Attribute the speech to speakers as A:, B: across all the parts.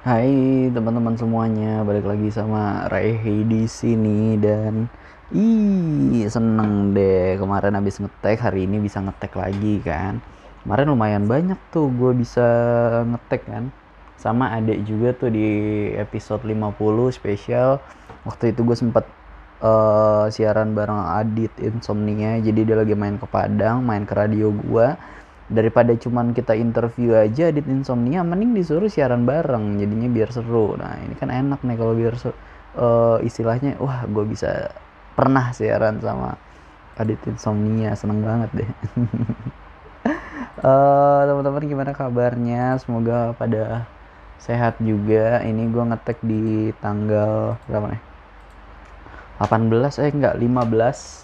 A: Hai teman-teman semuanya, balik lagi sama Rehi di sini dan seneng deh kemarin habis ngetek, hari ini bisa ngetek lagi kan. Kemarin lumayan banyak tuh gue bisa ngetek kan. Sama adek juga tuh di episode 50 spesial. Waktu itu gue sempet siaran bareng Adit Insomnia, jadi dia lagi main ke Padang, main ke radio gue. Daripada cuman kita interview aja Adit Insomnia, mending disuruh siaran bareng jadinya biar seru. Nah ini kan enak nih kalau biar istilahnya wah gue bisa pernah siaran sama Adit Insomnia, seneng banget deh. Teman-teman gimana kabarnya, semoga pada sehat juga. Ini gue ngetek di tanggal berapa nih, 18 enggak 15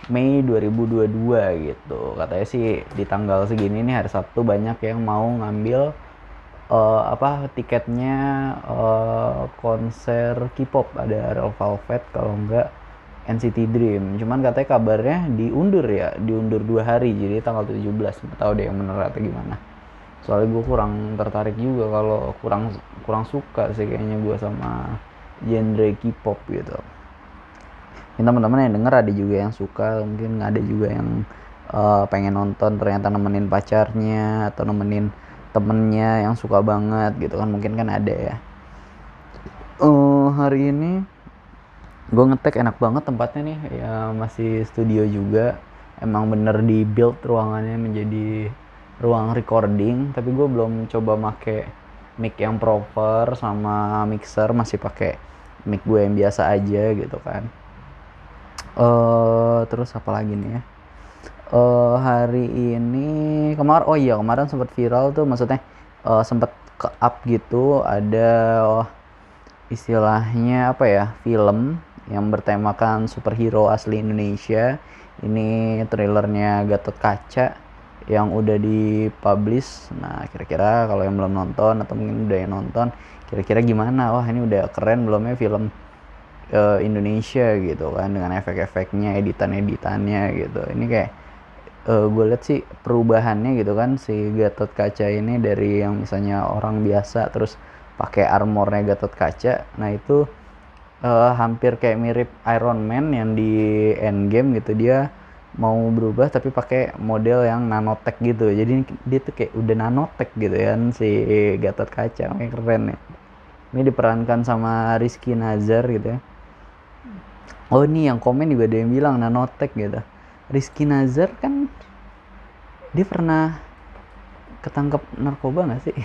A: Mei 2022 gitu. Katanya sih di tanggal segini nih hari Sabtu banyak yang mau ngambil tiketnya konser K-pop, ada Red Velvet kalau enggak NCT Dream. Cuman katanya kabarnya diundur 2 hari jadi tanggal 17. Nggak tahu deh yang bener atau gimana. Soalnya gue kurang tertarik juga, kalau kurang kurang suka sih kayaknya gue sama genre K-pop gitu. Ini teman-teman yang denger ada juga yang suka, mungkin ada juga yang pengen nonton ternyata nemenin pacarnya atau nemenin temennya yang suka banget gitu kan, mungkin kan ada ya. Hari ini gue ngetek enak banget tempatnya nih ya, masih studio juga, emang bener di build ruangannya menjadi ruang recording, tapi gue belum coba make mic yang proper sama mixer, masih pakai mic gue yang biasa aja gitu kan. Terus apa lagi nih ya? Hari ini kemarin sempat viral tuh, maksudnya sempat ke up gitu, ada istilahnya apa ya, film yang bertemakan superhero asli Indonesia. Ini trailernya Gatot Kaca yang udah dipublish. Nah kira-kira kalau yang belum nonton atau mungkin udah yang nonton, kira-kira gimana? Wah ini udah keren belum ya film Indonesia gitu kan, dengan efek-efeknya, editan-editannya gitu. Ini kayak gue lihat sih perubahannya gitu kan, si Gatot Kaca ini dari yang misalnya orang biasa terus pakai armornya Gatot Kaca, nah itu hampir kayak mirip Iron Man yang di Endgame gitu, dia mau berubah tapi pakai model yang nanotech gitu, jadi dia tuh kayak udah nanotech gitu kan si Gatot Kaca, makanya keren ya. Ini diperankan sama Rizky Nazar gitu ya. Oh ini yang komen juga ada yang bilang nanotech gitu. Rizky Nazar kan dia pernah ketangkep narkoba nggak sih?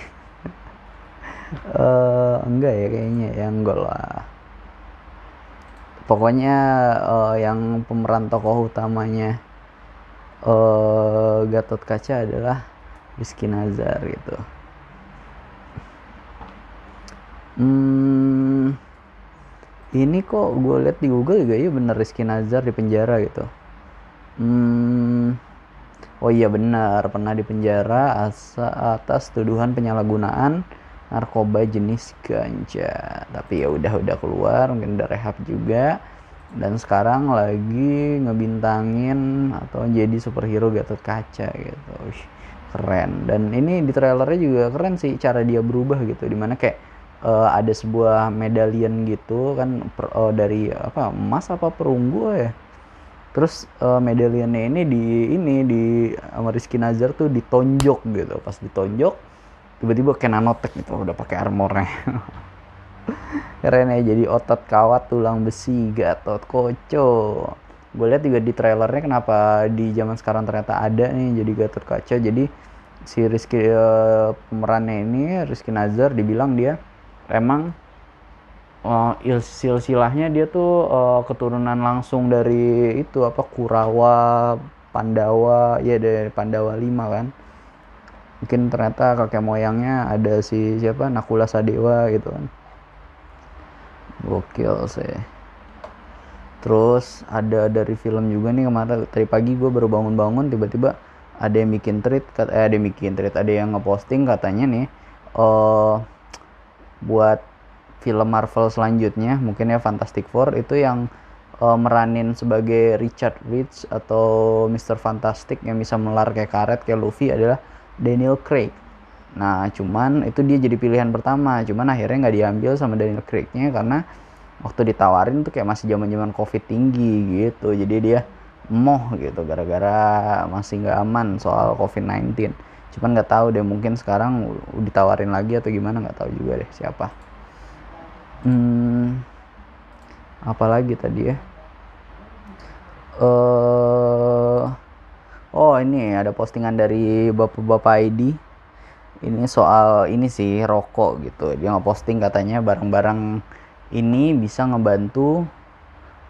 A: Enggak ya kayaknya ya, enggak lah. Pokoknya yang pemeran tokoh utamanya Gatot Kaca adalah Rizky Nazar gitu. Ini kok gue lihat di Google juga, iya bener Rizky Nazar di penjara gitu. Oh iya benar, pernah dipenjara atas tuduhan penyalahgunaan narkoba jenis ganja. Tapi ya udah keluar, mungkin udah rehab juga. Dan sekarang lagi ngebintangin atau jadi superhero Gatot Kaca gitu. Wih, keren. Dan ini di trailernya juga keren sih cara dia berubah gitu. Dimana kayak ada sebuah medallion gitu kan, dari apa, emas apa perunggu ya, terus medalionnya ini di sama Rizky Nazar tuh ditonjok gitu, pas ditonjok tiba-tiba kayak nanotech gitu, udah pakai armornya. Keren ya, jadi otot kawat tulang besi Gatot Koco. Gue lihat juga di trailernya kenapa di zaman sekarang ternyata ada nih jadi Gatot Kaca. Jadi si Rizky pemerannya ini Rizky Nazar dibilang dia emang silsilahnya dia tuh keturunan langsung dari itu apa, Kurawa, Pandawa, ya dari Pandawa 5 kan. Mungkin ternyata kakek moyangnya ada si siapa, Nakula Sadewa gitu kan. Gokil sih. Terus ada dari film juga nih, kemarin tadi pagi gue baru bangun-bangun tiba-tiba ada yang bikin tweet, ada yang ngeposting katanya nih buat film Marvel selanjutnya, mungkin ya Fantastic Four, itu yang meranin sebagai Richard Rich atau Mr. Fantastic yang bisa melar kayak karet kayak Luffy adalah Daniel Craig. Nah cuman itu dia jadi pilihan pertama, cuman akhirnya nggak diambil sama Daniel Craig-nya karena waktu ditawarin tuh kayak masih zaman-zaman covid tinggi gitu, jadi dia emoh gitu gara-gara masih nggak aman soal covid-19. Cuman nggak tahu deh, mungkin sekarang ditawarin lagi atau gimana, nggak tahu juga deh siapa. Apalagi tadi ya, oh ini ada postingan dari bapak-bapak ID. Ini soal ini sih, rokok gitu. Dia ngeposting katanya barang-barang ini bisa ngebantu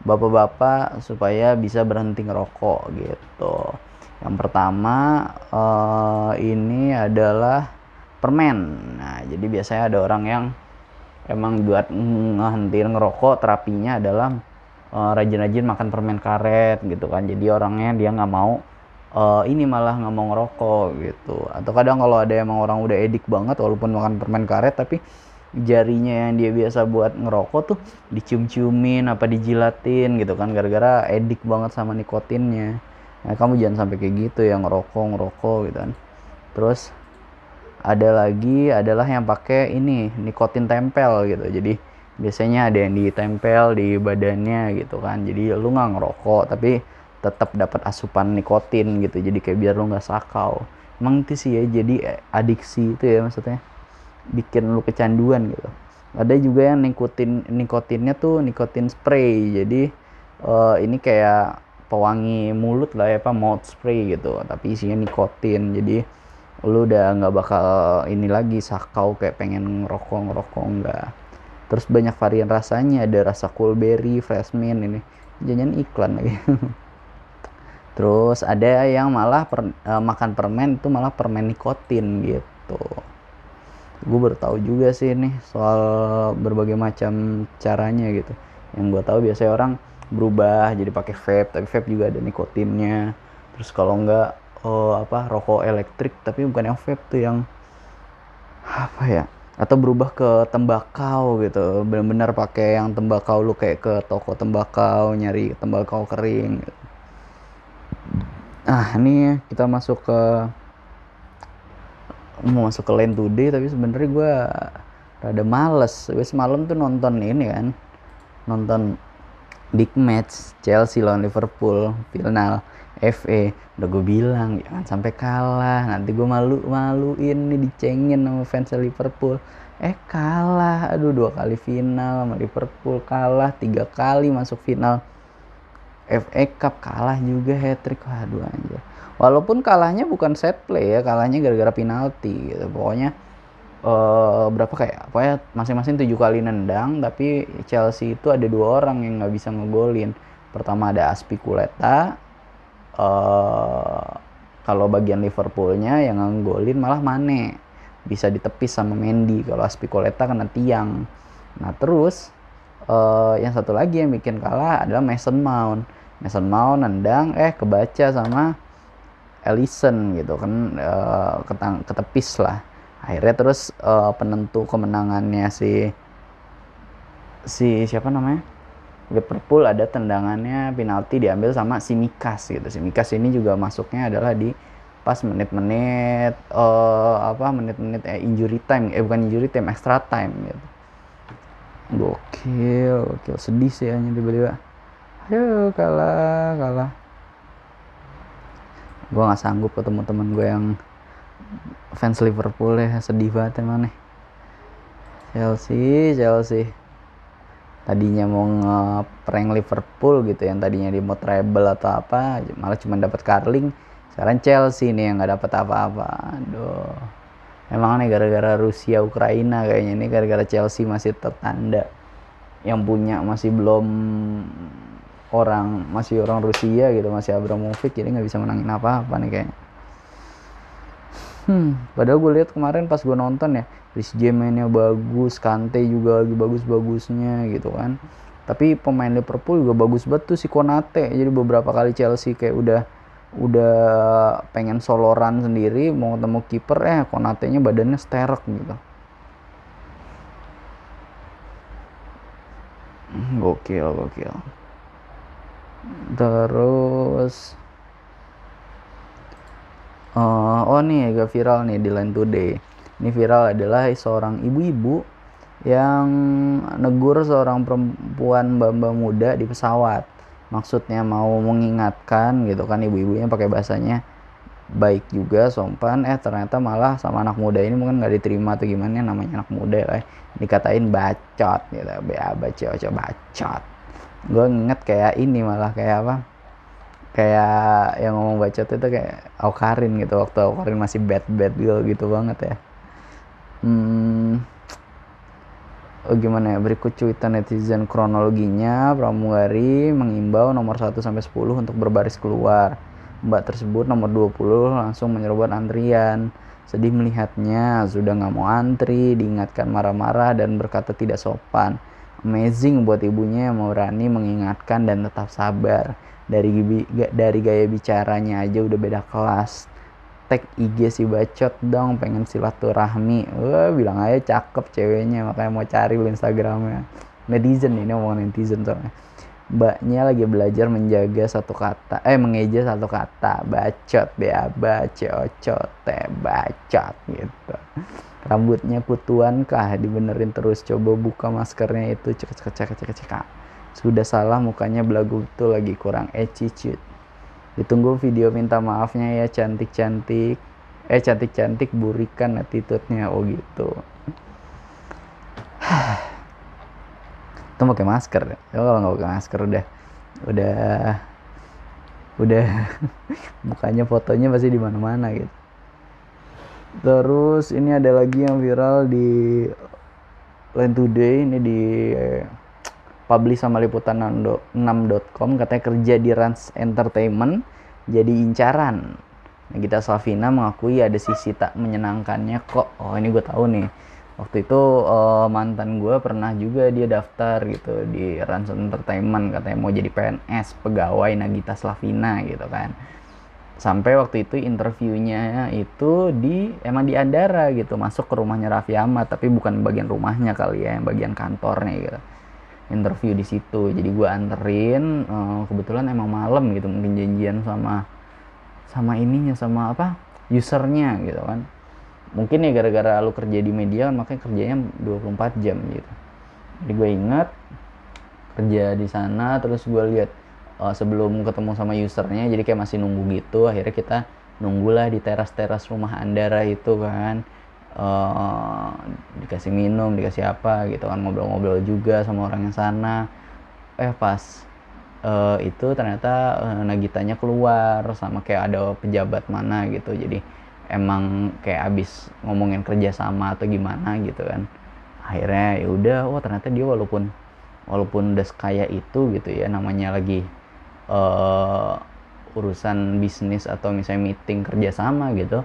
A: bapak-bapak supaya bisa berhenti ngerokok gitu. Yang pertama ini adalah permen. Nah jadi biasanya ada orang yang emang buat ngehentiin ngerokok, terapinya adalah rajin-rajin makan permen karet gitu kan. Jadi orangnya dia nggak mau ini malah nggak mau ngerokok gitu. Atau kadang kalau ada emang orang udah edik banget walaupun makan permen karet, tapi jarinya yang dia biasa buat ngerokok tuh dicium-ciumin apa dijilatin gitu kan, gara-gara edik banget sama nikotinnya. Nah kamu jangan sampai kayak gitu ya, ngerokok gitu kan. Terus ada lagi adalah yang pakai ini nikotin tempel gitu. Jadi biasanya ada yang ditempel di badannya gitu kan, jadi lu nggak ngerokok tapi tetap dapat asupan nikotin gitu, jadi kayak biar lu nggak sakau. Emang itu sih ya, jadi adiksi itu ya, maksudnya bikin lu kecanduan gitu. Ada juga yang nikotinnya tuh nikotin spray, jadi ini kayak pewangi mulut lah ya, apa mouth spray gitu, tapi isinya nikotin. Jadi lu udah nggak bakal ini lagi sakau kayak pengen ngerokok enggak. Terus banyak varian rasanya, ada rasa coolberry, fresh mint, ini jangan iklan lagi. Terus ada yang malah makan permen itu malah permen nikotin gitu. Gue baru tahu juga sih nih soal berbagai macam caranya gitu. Yang gue tahu biasanya orang berubah jadi pakai vape, tapi vape juga ada nikotinnya. Terus kalau enggak rokok elektrik, tapi bukan yang vape tuh, yang apa ya, atau berubah ke tembakau gitu, benar-benar pakai yang tembakau, lu kayak ke toko tembakau nyari tembakau kering gitu. Ini kita mau masuk ke Line Today, tapi sebenarnya gue rada males. Gue semalam tuh nonton ini kan, nonton big match Chelsea lawan Liverpool final FA. Udah gue bilang jangan sampai kalah, nanti gue maluin nih, dicengin sama fans Liverpool. Kalah, aduh, 2 kali final sama Liverpool, kalah 3 kali masuk final FA Cup, kalah juga, hat-trick. Waduh anjir. Walaupun kalahnya bukan set play ya, kalahnya gara-gara penalti gitu. Pokoknya pokoknya masing-masing 7 kali nendang, tapi Chelsea itu ada 2 orang yang nggak bisa ngegolin. Pertama ada Azpilicueta, kalau bagian Liverpoolnya yang ngegolin malah Mane, bisa ditepis sama Mendy. Kalau Azpilicueta kena tiang. Nah terus yang satu lagi yang bikin kalah adalah Mason Mount nendang kebaca sama Alisson gitu kan, ketepis lah. Akhirnya terus penentu kemenangannya si siapa namanya, Liverpool, ada tendangannya penalti diambil sama Tsimikas gitu. Tsimikas ini juga masuknya adalah di pas menit-menit injury time, bukan injury time, extra time gitu. Gokil, sedih sih hanya tiba-tiba. Aduh, kalah. Gue nggak sanggup ketemu temen gue yang fans Liverpool ya, sedih banget emang nih. Chelsea tadinya mau nge-prank Liverpool gitu, yang tadinya di mau treble atau apa, malah cuma dapat Carling. Sekarang Chelsea nih yang nggak dapat apa-apa. Aduh, emang nih gara-gara Rusia Ukraina kayaknya, nih gara-gara Chelsea masih tertanda, yang punya masih orang Rusia gitu, masih Abramovich, jadi nggak bisa menangin apa-apa nih kayaknya. Padahal gue lihat kemarin pas gue nonton ya, Reece James mainnya bagus, Kante juga lagi bagus-bagusnya gitu kan. Tapi pemain Liverpool juga bagus banget tuh si Konate. Jadi beberapa kali Chelsea kayak udah pengen soloran sendiri mau ketemu kiper, Konate-nya badannya sterek gitu. Gokil. Terus nih agak viral nih di Line Today. Ini viral adalah seorang ibu-ibu yang negur seorang perempuan mbak-mbak muda di pesawat. Maksudnya mau mengingatkan gitu kan, ibu-ibunya pakai bahasanya baik juga, sopan. Ternyata malah sama anak muda ini mungkin nggak diterima atau gimana, namanya anak muda ya, dikatain bacot gitu, bacot bacot. Gue inget kayak ini, malah kayak apa, kayak yang ngomong bacot itu kayak Awkarin gitu, waktu Awkarin masih bad girl gitu banget ya. Gimana ya, berikut cuitan netizen kronologinya. Pramugari mengimbau nomor 1 sampai 10 untuk berbaris keluar. Mbak tersebut nomor 20 langsung menyerobot antrian. Sedih melihatnya, sudah nggak mau antri, diingatkan marah-marah dan berkata tidak sopan. Amazing buat ibunya yang mau berani mengingatkan dan tetap sabar. Dari gaya bicaranya aja udah beda kelas. Tag IG si bacot dong, pengen silaturahmi. Wah, bilang aja cakep ceweknya, makanya mau cari lu Instagramnya. Netizen ini, ngomong netizen soalnya. Mbaknya lagi belajar menjaga satu kata, mengeja satu kata, bacot, bacot, bacot gitu. Rambutnya kutuan kah, dibenerin terus, coba buka maskernya itu, cek. Sudah salah mukanya belagu tuh, lagi kurang attitude. Ditunggu video minta maafnya ya, cantik-cantik burikan attitude-nya. Oh gitu. Itu pakai masker ya. Kalau nggak pakai masker udah mukanya fotonya pasti di mana-mana gitu. Terus ini ada lagi yang viral di Line Today, ini di publish sama liputan6.com, katanya kerja di Rans Entertainment jadi incaran. Nagita Slavina mengakui ada sisi tak menyenangkannya kok. Oh, ini gue tahu nih. Waktu itu mantan gue pernah juga dia daftar gitu di Rans Entertainment, katanya mau jadi PNS, pegawai Nagita Slavina gitu kan. Sampai waktu itu interviewnya itu emang di Andara gitu, masuk ke rumahnya Raffi Ahmad, tapi bukan bagian rumahnya kali ya, yang bagian kantornya gitu. Interview di situ, jadi gue anterin, kebetulan emang malam gitu, mungkin janjian sama ininya, sama apa, usernya gitu kan. Mungkin ya gara-gara lu kerja di media kan, makanya kerjanya 24 jam gitu. Jadi gue ingat kerja di sana, terus gue lihat sebelum ketemu sama usernya, jadi kayak masih nunggu gitu. Akhirnya kita nunggulah di teras rumah Andara itu kan, dikasih minum, dikasih apa gitu kan, ngobrol-ngobrol juga sama orang yang sana. Pas itu ternyata Nagitanya keluar sama kayak ada pejabat mana gitu, jadi emang kayak abis ngomongin kerja sama atau gimana gitu kan. Akhirnya ya udah, ternyata dia walaupun udah sekaya itu gitu ya, namanya lagi urusan bisnis atau misalnya meeting kerjasama gitu,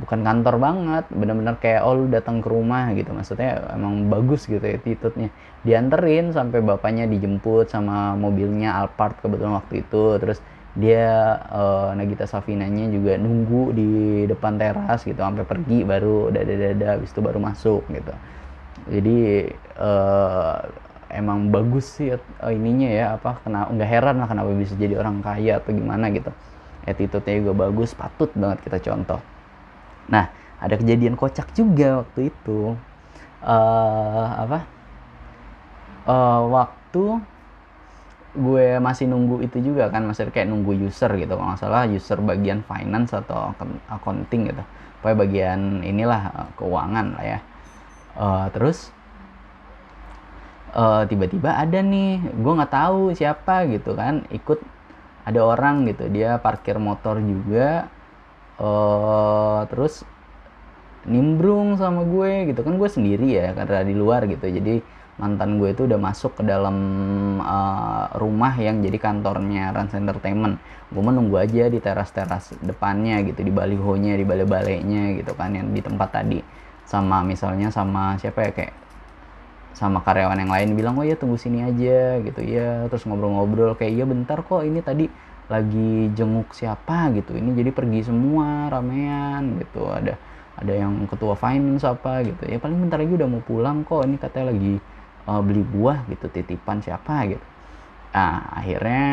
A: bukan kantor banget, bener-bener kayak lu datang ke rumah gitu. Maksudnya emang bagus gitu attitude-nya. Dianterin sampai bapaknya dijemput sama mobilnya Alphard kebetulan waktu itu. Terus dia Nagita Slavinanya juga nunggu di depan teras gitu sampai pergi, baru dada habis itu baru masuk gitu. Jadi emang bagus sih ininya ya, nggak heran lah kenapa bisa jadi orang kaya atau gimana gitu. Attitude-nya juga bagus, patut banget kita contoh. Nah, ada kejadian kocak juga waktu itu. Waktu gue masih nunggu itu juga kan, masih kayak nunggu user gitu, kalau nggak salah user bagian finance atau accounting gitu, pokoknya bagian inilah, keuangan lah ya. Terus tiba-tiba ada nih, gue nggak tahu siapa gitu kan, ikut ada orang gitu, dia parkir motor juga, terus nimbrung sama gue gitu kan. Gue sendiri ya karena di luar gitu, jadi mantan gue itu udah masuk ke dalam rumah yang jadi kantornya Rans Entertainment. Gue menunggu aja di teras depannya gitu, di balihonya, di balai-balainya gitu kan, yang di tempat tadi. Sama misalnya sama siapa ya, kayak sama karyawan yang lain bilang, oh ya tunggu sini aja gitu ya. Terus ngobrol-ngobrol kayak, iya bentar kok, ini tadi lagi jenguk siapa gitu, ini jadi pergi semua ramean gitu, ada yang ketua finance apa gitu ya, paling bentar lagi udah mau pulang kok, ini katanya lagi beli buah gitu, titipan siapa gitu. Akhirnya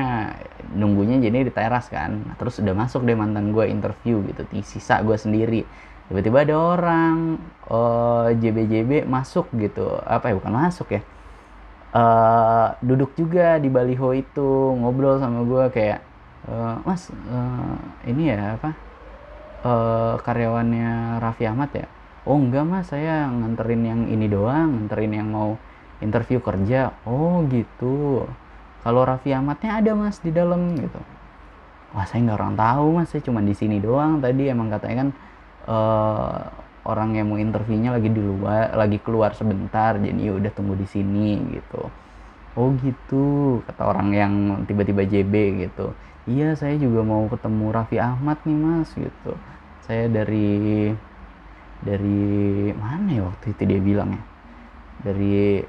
A: nunggunya jadi di teras kan. Nah, terus udah masuk deh mantan gue interview gitu, sisa gue sendiri. Tiba-tiba ada orang JB masuk gitu, apa ya, bukan masuk ya, duduk juga di baliho itu, ngobrol sama gue kayak, mas, ini ya apa, karyawannya Raffi Ahmad ya? Oh enggak mas, saya nganterin yang ini doang, nganterin yang mau interview kerja. Oh gitu, kalau Raffi Ahmadnya ada mas di dalam gitu. Wah saya nggak orang tahu mas, saya cuma di sini doang tadi, emang katanya kan eh, orang yang mau interviewnya lagi di luar, lagi keluar sebentar, jadi ya udah tunggu di sini gitu. Oh gitu, kata orang yang tiba-tiba JB gitu. Iya saya juga mau ketemu Raffi Ahmad nih mas gitu. Saya dari mana ya waktu itu dia bilang ya, dari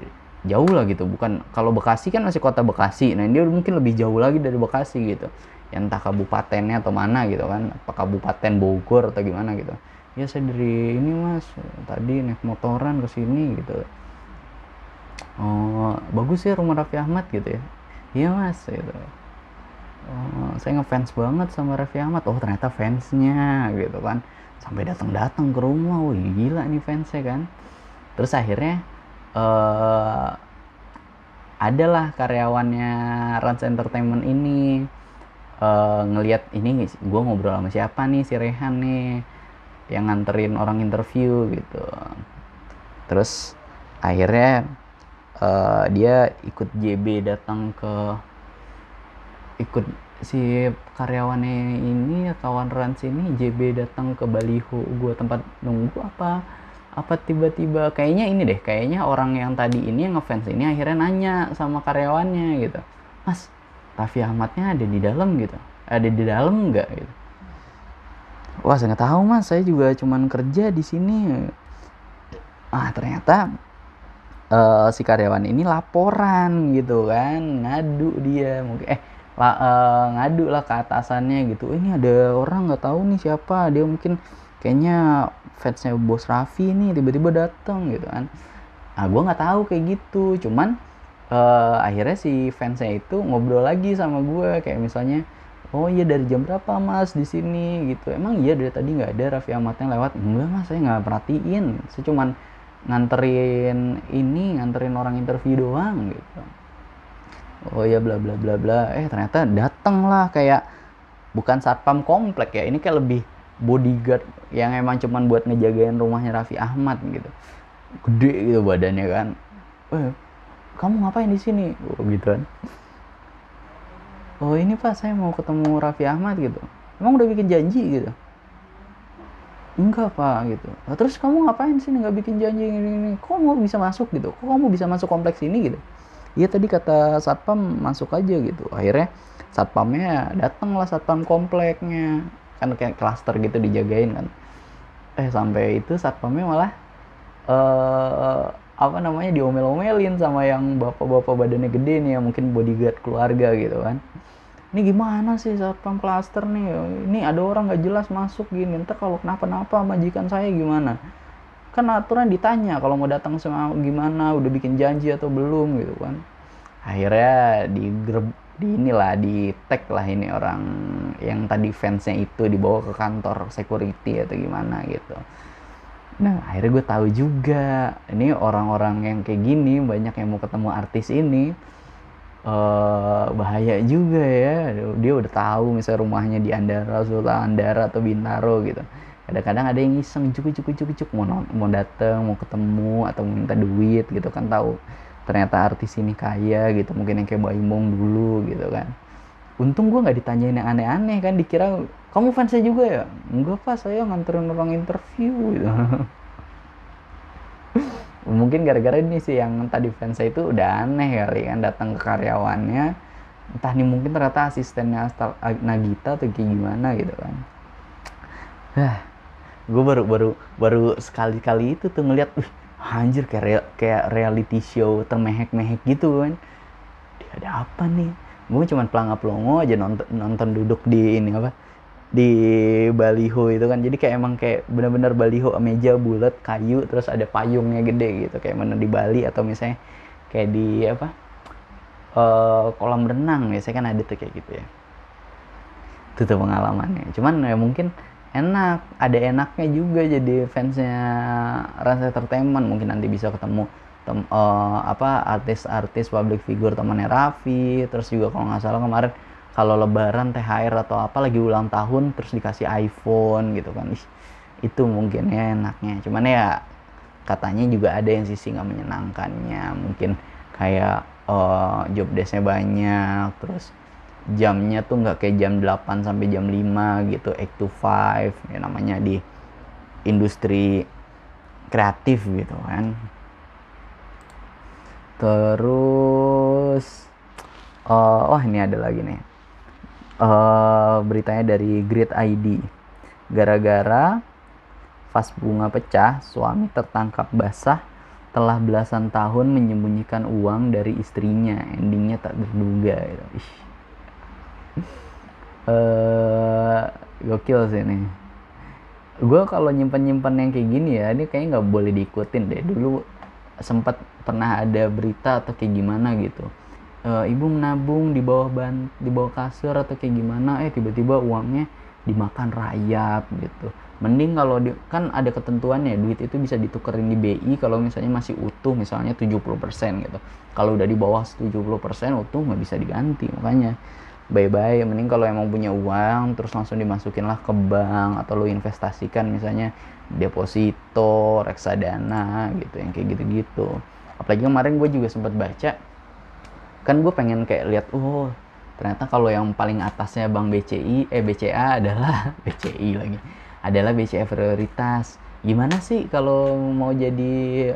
A: jauh lah gitu, bukan, kalau Bekasi kan masih kota Bekasi, nah dia mungkin lebih jauh lagi dari Bekasi gitu ya, entah kabupatennya atau mana gitu kan, apa kabupaten Bogor atau gimana gitu. Ya saya dari ini mas, tadi naik motoran ke sini gitu. Oh bagus ya rumah Raffi Ahmad gitu ya. Iya mas gitu. Oh, saya ngefans banget sama Raffi Ahmad. Oh ternyata fansnya gitu kan, sampai datang-datang ke rumah. Wih gila nih fansnya kan. Terus akhirnya eh adalah karyawannya Rans Entertainment ini ngelihat ini, gue ngobrol sama siapa nih, si Rehan nih yang nganterin orang interview gitu. Terus akhirnya dia ikut JB datang ke, ikut si karyawannya ini, kawan Rans ini, JB datang ke baliho gue tempat nunggu, apa tiba-tiba kayaknya ini deh, kayaknya orang yang tadi ini yang ngefans ini akhirnya nanya sama karyawannya gitu, mas Raffi Ahmadnya ada di dalam gitu, ada di dalam nggak gitu. Wah saya nggak tahu mas, saya juga cuman kerja di sini. Ternyata si karyawan ini laporan gitu kan, ngadu dia mungkin ngadu lah ke atasannya gitu. Ini ada orang nggak tahu nih siapa, dia mungkin kayaknya fansnya bos Raffi nih, tiba-tiba datang gitu kan. Gue nggak tahu kayak gitu, cuman akhirnya si fansnya itu ngobrol lagi sama gue kayak misalnya, oh iya dari jam berapa mas di sini gitu, emang iya dari tadi nggak ada Raffi Ahmadnya lewat. Enggak mas, saya nggak perhatiin, saya cuman nganterin orang interview doang gitu. Oh ya bla bla bla bla, ternyata dateng lah, kayak bukan satpam komplek ya, ini kayak lebih bodyguard yang emang cuman buat ngejagain rumahnya Raffi Ahmad gitu, gede gitu badannya kan. Kamu ngapain di sini, gitu kan. Oh ini pak, saya mau ketemu Raffi Ahmad gitu. Emang udah bikin janji gitu? Enggak pak gitu. Nah, terus kamu ngapain sih nggak bikin janji ini? Kok mau bisa masuk gitu? Kok kamu bisa masuk kompleks ini gitu? Iya tadi kata satpam masuk aja gitu. Akhirnya satpamnya datang lah, satpam kompleknya kan kayak klaster gitu dijagain kan. Sampai itu satpamnya malah apa namanya, diomel-omelin sama yang bapak-bapak badannya gede nih, yang mungkin bodyguard keluarga gitu kan. Ini gimana sih satpam klaster nih, ini ada orang nggak jelas masuk gini, ntar kalau kenapa-napa majikan saya gimana. Kan aturan ditanya kalau mau datang sama gimana, udah bikin janji atau belum gitu kan. Akhirnya di inilah, di tag lah ini orang yang tadi fansnya itu, dibawa ke kantor security atau gimana gitu. Nah akhirnya gue tahu juga, ini orang-orang yang kayak gini banyak yang mau ketemu artis ini, bahaya juga ya. Dia udah tahu misalnya rumahnya di Andara, Sultan Andara atau Bintaro gitu. Kadang-kadang ada yang iseng cuk mau datang, mau ketemu atau minta duit gitu kan, tahu ternyata artis ini kaya gitu, mungkin yang kayak Baimong dulu gitu kan. Untung gue nggak ditanyain yang aneh-aneh kan, dikira kamu fansnya juga ya. Enggak pak, saya nganterin orang interview gitu. Mungkin gara-gara ini sih yang tadi fansnya itu udah aneh kali kan, datang ke karyawannya, entah nih mungkin ternyata asistennya Nagita atau kayak gimana gitu kan. Gue baru sekali-kali itu tuh ngeliat, anjir kayak reality show termehek-mehek gitu kan. Dia ada apa nih? Gue cuman pelangap-pelongo aja nonton duduk di ini apa, di baliho itu kan. Jadi kayak emang kayak bener-bener baliho, meja bulat kayu, terus ada payungnya gede gitu, kayak mana di Bali atau misalnya kayak di apa, kolam renang biasanya kan ada tuh kayak gitu ya. Itu tuh pengalamannya. Cuman ya mungkin enak, ada enaknya juga jadi fansnya Rans Entertainment. Mungkin nanti bisa ketemu artis-artis public figure temannya Raffi. Terus juga kalau nggak salah kemarin kalau lebaran THR atau apa lagi ulang tahun terus dikasih iPhone gitu kan. Itu mungkin ya enaknya. Cuman ya katanya juga ada yang sisi nggak menyenangkannya. Mungkin kayak job desk-nya banyak, terus jamnya tuh nggak kayak jam 8 sampai jam 5 gitu, 8 to 5 ya namanya di industri kreatif gitu kan. Terus ini ada lagi nih, beritanya dari Grid ID. Gara-gara vas bunga pecah, suami tertangkap basah telah belasan tahun menyembunyikan uang dari istrinya, endingnya tak terduga gitu. Gokil sih nih. Gue kalau nyimpan yang kayak gini ya, ini kayaknya nggak boleh diikutin deh. Dulu sempat pernah ada berita atau kayak gimana gitu, ibu menabung di bawah kasur atau kayak gimana, tiba-tiba uangnya dimakan rayap gitu. Mending kalau kan ada ketentuannya, duit itu bisa ditukerin di BI kalau misalnya masih utuh, misalnya 70% gitu. Kalau udah di bawah 70% utuh nggak bisa diganti. Makanya bye-bye, mending kalau emang punya uang terus langsung dimasukin lah ke bank atau lo investasikan misalnya deposito, reksadana gitu, yang kayak gitu-gitu. Apalagi kemarin gue juga sempat baca, kan gue pengen kayak lihat, ternyata kalau yang paling atasnya Bank BCA adalah BCI lagi, adalah BCA prioritas. Gimana sih kalau mau jadi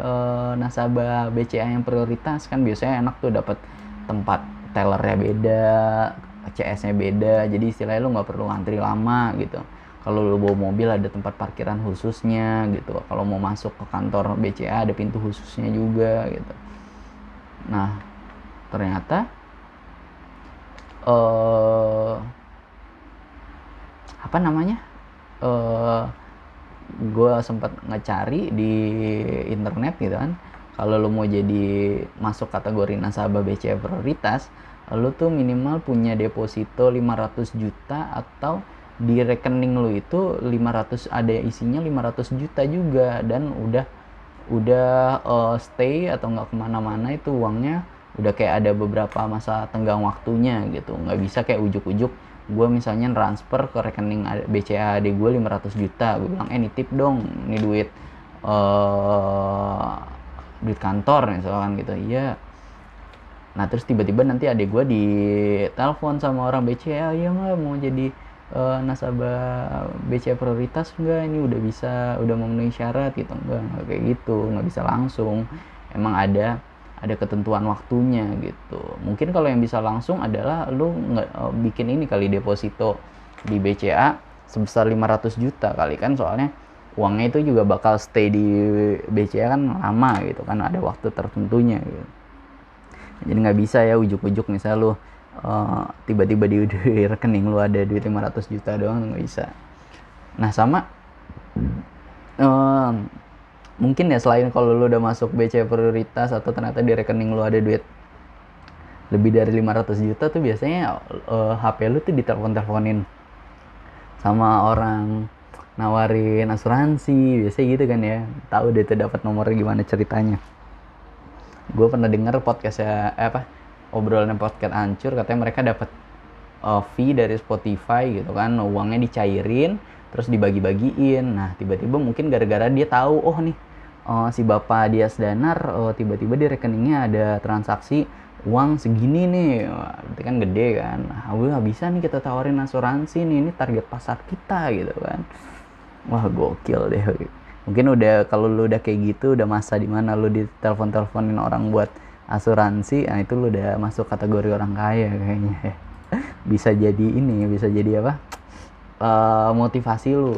A: nasabah BCA yang prioritas? Kan biasanya enak tuh dapat tempat tellernya beda, CS-nya beda, jadi istilahnya lu nggak perlu antri lama gitu. Kalau lu bawa mobil ada tempat parkiran khususnya gitu. Kalau mau masuk ke kantor BCA ada pintu khususnya juga gitu. Nah, ternyata gue sempat ngecari di internet gitu kan, kalau lo mau jadi masuk kategori nasabah BCA prioritas, lo tuh minimal punya deposito 500 juta atau di rekening lo itu 500, ada isinya 500 juta juga, dan udah stay atau nggak kemana-mana itu uangnya, udah kayak ada beberapa masa tenggang waktunya gitu. Nggak bisa kayak ujuk-ujuk gue misalnya transfer ke rekening BCA adik gue 500 juta, gue bilang nitip dong, ini duit kantor misalkan gitu. Iya, nah terus tiba-tiba nanti adik gue ditelepon sama orang BCA, ya nggak mau jadi nasabah BCA prioritas enggak, ini udah memenuhi syarat gitu. Enggak kayak gitu, nggak bisa langsung, emang ada ketentuan waktunya gitu. Mungkin kalau yang bisa langsung adalah lu bikin ini kali, deposito di BCA sebesar 500 juta kali kan, soalnya uangnya itu juga bakal stay di BCA kan lama gitu kan, ada waktu tertentunya gitu. Jadi nggak bisa ya ujuk-ujuk misalnya lu tiba-tiba di rekening lu ada duit 500 juta doang, nggak bisa. Nah sama mungkin ya, selain kalau lu udah masuk BCA prioritas atau ternyata di rekening lu ada duit lebih dari 500 juta tuh biasanya HP lu tuh ditelepon-teleponin sama orang nawarin asuransi, biasanya gitu kan ya. Tahu deh tuh dapat nomornya gimana ceritanya. Gue pernah denger podcastnya obrolan podcast Ancur, katanya mereka dapat fee dari Spotify gitu kan, uangnya dicairin terus dibagi-bagiin. Nah tiba-tiba mungkin gara-gara dia tahu, nih si Bapak Dias Danar tiba-tiba di rekeningnya ada transaksi uang segini nih, berarti kan gede kan. Nah, bisa nih kita tawarin asuransi nih, ini target pasar kita gitu kan. Wah gokil deh. Mungkin udah, kalau lu udah kayak gitu, udah masa dimana lu ditelepon-teleponin orang buat asuransi, nah itu lu udah masuk kategori orang kaya kayaknya. Bisa jadi motivasi lu.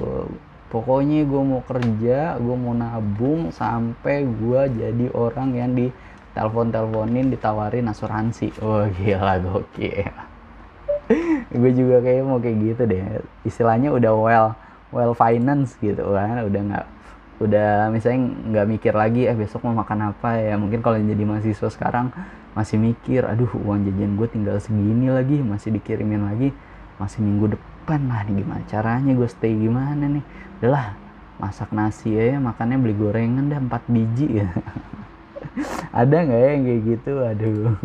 A: Pokoknya gue mau kerja, gue mau nabung sampai gue jadi orang yang ditelepon-teleponin ditawarin asuransi. Gila, gokil. Gue juga kayak mau kayak gitu deh, istilahnya udah well finance gitu kan, udah nggak udah misalnya nggak mikir lagi besok mau makan apa ya. Mungkin kalau jadi mahasiswa sekarang masih mikir, aduh uang jajan gue tinggal segini lagi, masih dikirimin lagi, masih minggu depan lah nih, gimana caranya gue stay gimana nih. Udahlah, masak nasi ya, makannya beli gorengan dah 4 biji ya. Ada nggak ya yang kayak gitu? Aduh.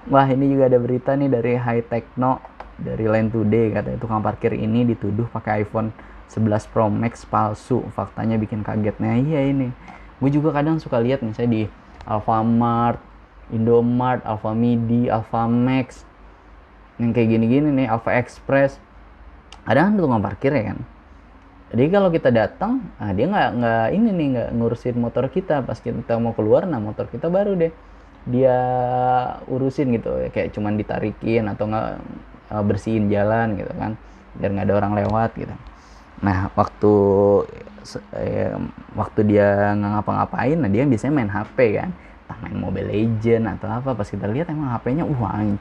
A: Wah, ini juga ada berita nih dari High Techno, dari Line Today, katanya tukang parkir ini dituduh pakai iPhone 11 Pro Max palsu, faktanya bikin kaget. Nah iya, ini gue juga kadang suka lihat misalnya di Alfamart, Indomart, Alfamidi, Alfamax, yang kayak gini-gini nih, Alfa Express, ada kan tukang parkir ya kan. Jadi kalau kita datang, dia nggak ngurusin motor kita. Pas kita mau keluar, nah motor kita baru deh dia urusin gitu ya, kayak cuman ditarikin atau nggak bersihin jalan gitu kan, biar nggak ada orang lewat gitu. Nah waktu dia nggak ngapa-ngapain, nah dia biasanya main HP kan, entah main Mobile Legend atau apa. Pas kita lihat emang HP-nya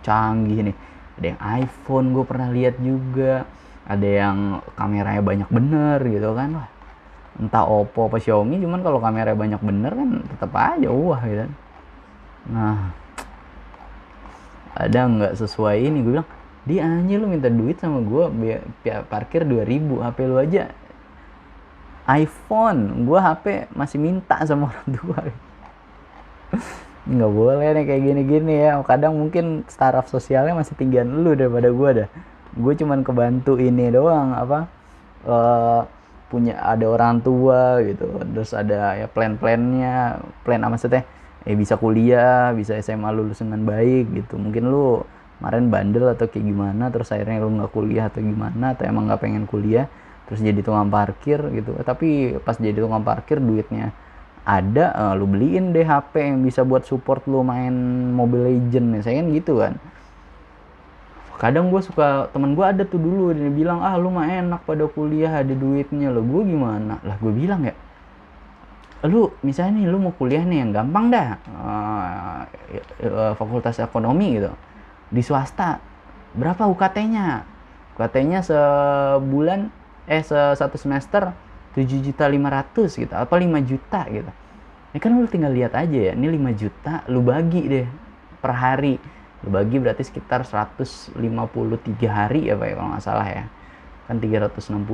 A: canggih nih, ada yang iPhone gue pernah lihat juga, ada yang kameranya banyak bener gitu kan. Wah, entah Oppo apa Xiaomi, cuman kalau kameranya banyak bener kan tetap aja gitu. Nah ada nggak sesuai ini, gue bilang dia anjir lu minta duit sama gue parkir 2.000, HP lu aja iPhone, gue HP masih minta sama orang tua. Nggak boleh nih kayak gini-gini ya. Kadang mungkin staraf sosialnya masih tinggian lu daripada gue dah. Gue cuman kebantu ini doang, punya ada orang tua gitu, terus ada ya plan-plannya, plan apa maksudnya, bisa kuliah, bisa SMA lulus dengan baik gitu. Mungkin lu kemarin bandel atau kayak gimana, terus akhirnya lu nggak kuliah atau gimana, atau emang nggak pengen kuliah terus jadi tukang parkir gitu. Tapi pas jadi tukang parkir duitnya ada, lu beliin deh HP yang bisa buat support lu main Mobile Legend ya, saya kan gitu kan. Kadang gue suka, temen gue ada tuh dulu, dia bilang lu mah enak pada kuliah ada duitnya. Lo gue gimana lah, gue bilang ya, lu misalnya nih lu mau kuliah nih yang gampang dah, fakultas ekonomi gitu di swasta, berapa UKT-nya? UKT-nya sebulan satu semester 7.500.000 gitu, apa 5 juta gitu. Ini kan lu tinggal lihat aja ya, ini 5 juta lu bagi deh per hari, lu bagi berarti sekitar 153 hari ya Pak ya, kalau nggak salah ya, kan 365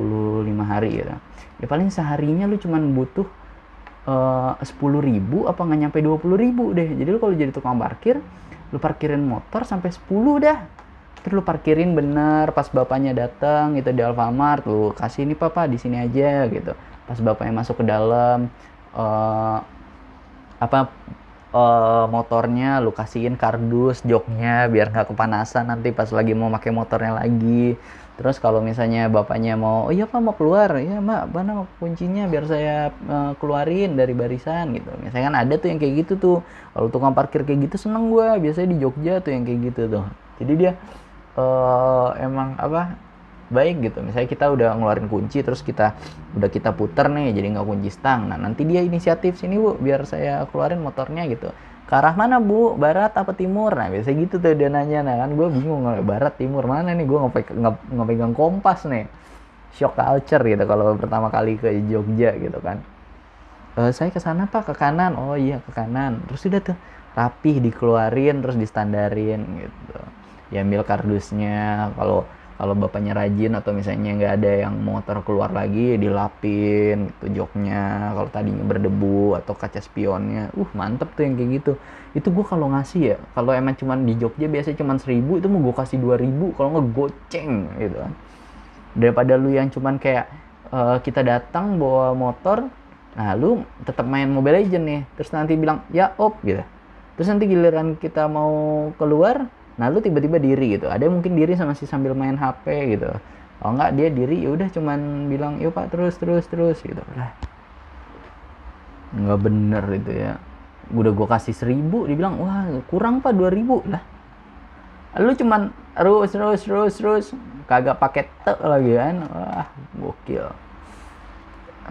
A: hari gitu. Ya paling seharinya lu cuman butuh 10.000 apa nggak nyampe 20.000 deh. Jadi lu kalau jadi tukang parkir, lu parkirin motor sampai 10 dah, terus lu parkirin bener, pas bapaknya datang gitu di Alfamart, lu kasih ini papa di sini aja gitu. Pas bapaknya masuk ke dalam, motornya lu kasihin kardus joknya biar nggak kepanasan nanti pas lagi mau pakai motornya lagi. Terus kalau misalnya bapaknya mau, oh iya pak mau keluar, ya mbak mana kuncinya biar saya keluarin dari barisan gitu. Misalnya kan ada tuh yang kayak gitu tuh, kalau tukang parkir kayak gitu seneng gue, biasanya di Jogja tuh yang kayak gitu tuh. Jadi dia emang baik gitu. Misalnya kita udah ngeluarin kunci, terus kita puter nih jadi nggak kunci stang, nah nanti dia inisiatif, sini bu biar saya keluarin motornya gitu, ke arah mana bu, barat apa timur, nah biasa gitu tuh dia nanya. Nah kan gue bingung, barat timur mana nih, gue nggak pegang kompas nih, shock culture gitu kalau pertama kali ke Jogja gitu kan. Saya ke sana pak, ke kanan, oh iya ke kanan, terus udah tuh rapih dikeluarin terus distandarin gitu, diambil kardusnya. Kalau bapaknya rajin atau misalnya nggak ada yang motor keluar lagi, dilapin gitu joknya kalau tadinya berdebu atau kaca spionnya. Mantep tuh yang kayak gitu. Itu gue kalau ngasih ya, kalau emang cuman di Jogja biasanya cuman 1.000, itu mau gue kasih 2.000 kalau nggak goceng gitu kan. Daripada lu yang cuman kayak kita datang bawa motor, nah lu tetap main Mobile Legend nih, terus nanti bilang ya op gitu, terus nanti giliran kita mau keluar, nah lu tiba-tiba diri gitu. Ada mungkin diri sama sambil main HP gitu. Kalau enggak dia diri ya udah cuman bilang yuk pak terus gitu lah. Nggak bener itu ya. Udah gue kasih 1.000 dibilang wah kurang pak 2.000 lah. Lu cuman terus kagak pakai tek lagi kan. Wah gokil.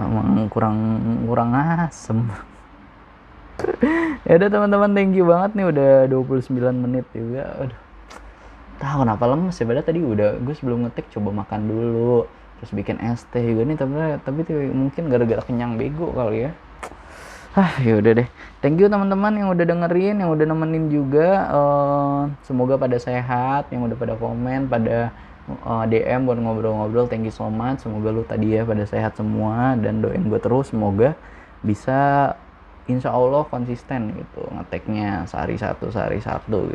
A: Emang kurang asem. Ya udah teman-teman, thank you banget nih udah 29 menit juga. Aduh, tahu kenapa lemes ya, padahal tadi udah gue sebelum ngetik coba makan dulu, terus bikin es teh juga nih, tapi mungkin gara-gara kenyang bego kali ya. Yaudah deh, thank you teman-teman yang udah dengerin, yang udah nemenin juga. Semoga pada sehat, yang udah pada komen, pada DM buat ngobrol-ngobrol. Thank you so much. Semoga lu tadi ya pada sehat semua, dan doain gue terus semoga bisa insya Allah konsisten gitu ngeteknya sehari satu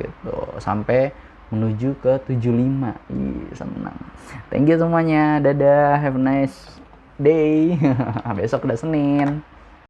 A: gitu sampai menuju ke 75. Senang. Thank you semuanya, dadah, have a nice day. Besok udah Senin.